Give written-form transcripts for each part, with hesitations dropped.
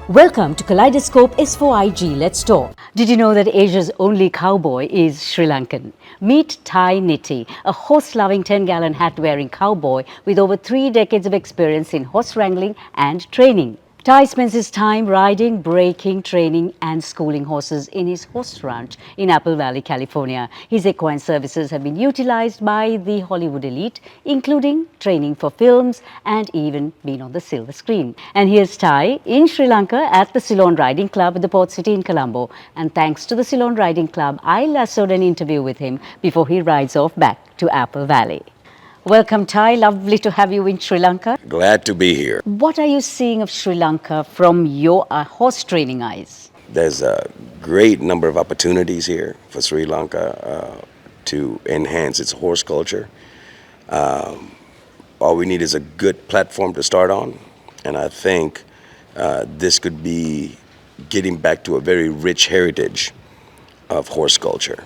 Welcome to Kaleidoscope S4IG Let's Talk. Did you know that Asia's only cowboy is Sri Lankan? Meet Ty Nitti, a horse-loving 10-gallon hat-wearing cowboy with over 3 decades of experience in horse wrangling and training. Ty spends his time riding, breaking, training and schooling horses in his horse ranch in Apple Valley, California. His equine services have been utilized by the Hollywood elite, including training for films and even been on the silver screen. And here's Ty in Sri Lanka at the Ceylon Riding Club at the port city in Colombo. And thanks to the Ceylon Riding Club, I lassoed an interview with him before he rides off back to Apple Valley. Welcome, Ty. Lovely to have you in Sri Lanka. Glad to be here. What are you seeing of Sri Lanka from your horse training eyes? There's a great number of opportunities here for Sri Lanka to enhance its horse culture. All we need is a good platform to start on, and I think this could be getting back to a very rich heritage of horse culture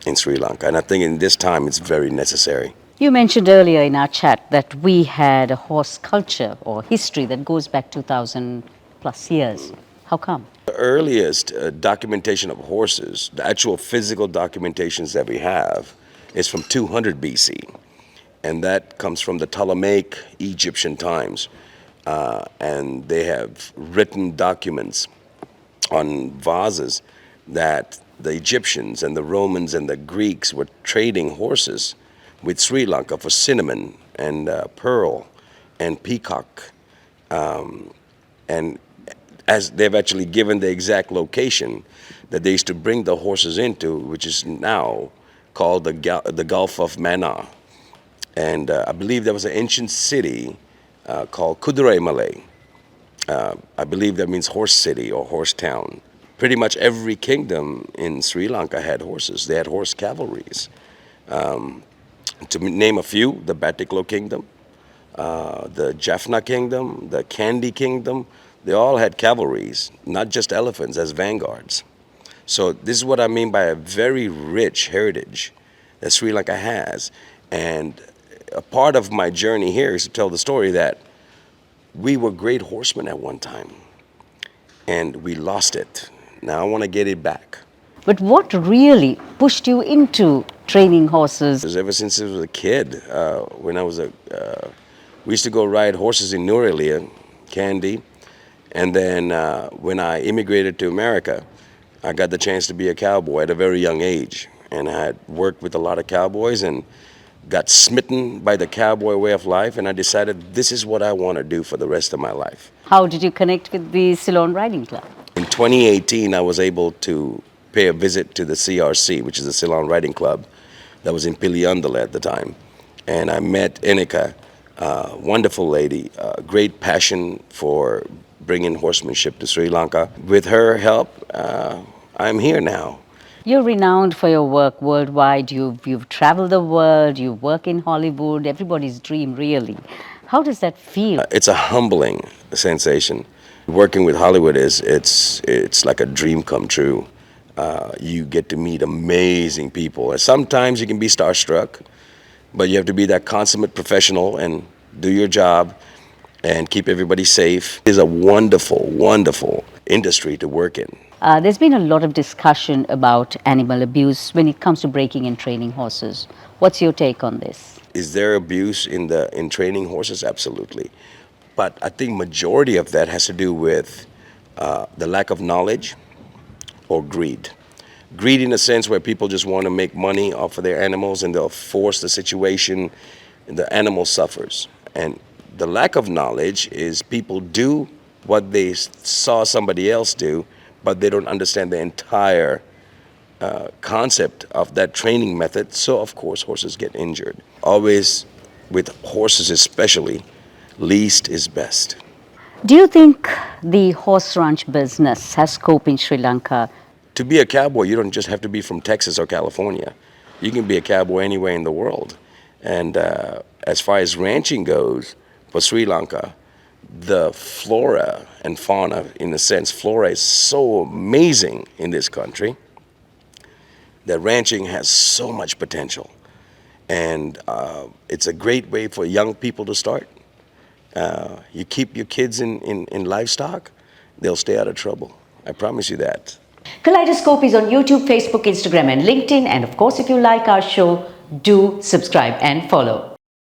in Sri Lanka, and I think in this time it's very necessary. You mentioned earlier in our chat that we had a horse culture or history that goes back 2,000 plus years. How come? The earliest documentation of horses, the actual physical documentations that we have, is from 200 BC. And that comes from the Ptolemaic Egyptian times. And they have written documents on vases that the Egyptians and the Romans and the Greeks were trading horses with Sri Lanka for cinnamon and pearl and peacock. And as they've actually given the exact location that they used to bring the horses into, which is now called the Gulf of Mannar. And I believe there was an ancient city called Kudurai. I believe that means horse city or horse town. Pretty much every kingdom in Sri Lanka had horses. They had horse cavalries. To name a few, the Batiklo Kingdom, the Jaffna Kingdom, the Kandy Kingdom, they all had cavalries, not just elephants, as vanguards. So this is what I mean by a very rich heritage that Sri Lanka has. And a part of my journey here is to tell the story that we were great horsemen at one time, and we lost it. Now I want to get it back. But what really pushed you into training horses? Ever since I was a kid, when I was we used to go ride horses in Nurelia, Kandy, and then when I immigrated to America, I got the chance to be a cowboy at a very young age, and I had worked with a lot of cowboys and got smitten by the cowboy way of life, and I decided this is what I want to do for the rest of my life. How did you connect with the Ceylon Riding Club? In 2018, I was able to pay a visit to the CRC, which is the Ceylon Riding Club, that was in Piliundala at the time. And I met Enika, a wonderful lady, great passion for bringing horsemanship to Sri Lanka. With her help, I'm here now. You're renowned for your work worldwide. You've traveled the world, you work in Hollywood, everybody's dream, really. How does that feel? It's a humbling sensation. Working with Hollywood it's like a dream come true. You get to meet amazing people. And sometimes you can be starstruck, but you have to be that consummate professional and do your job and keep everybody safe. It's a wonderful, wonderful industry to work in. There's been a lot of discussion about animal abuse when it comes to breaking and training horses. What's your take on this? Is there abuse in training horses? Absolutely. But I think majority of that has to do with the lack of knowledge or greed. Greed in a sense where people just want to make money off of their animals and they'll force the situation and the animal suffers. And the lack of knowledge is people do what they saw somebody else do, but they don't understand the entire concept of that training method. So of course horses get injured. Always with horses especially, least is best. Do you think the horse ranch business has scope in Sri Lanka? To be a cowboy, you don't just have to be from Texas or California. You can be a cowboy anywhere in the world. And as far as ranching goes, for Sri Lanka, the flora and fauna, in a sense, flora is so amazing in this country that ranching has so much potential. And it's a great way for young people to start. You keep your kids in livestock, they'll stay out of trouble. I promise you that. Kaleidoscope is on YouTube, Facebook, Instagram, and LinkedIn. And of course, if you like our show, do subscribe and follow.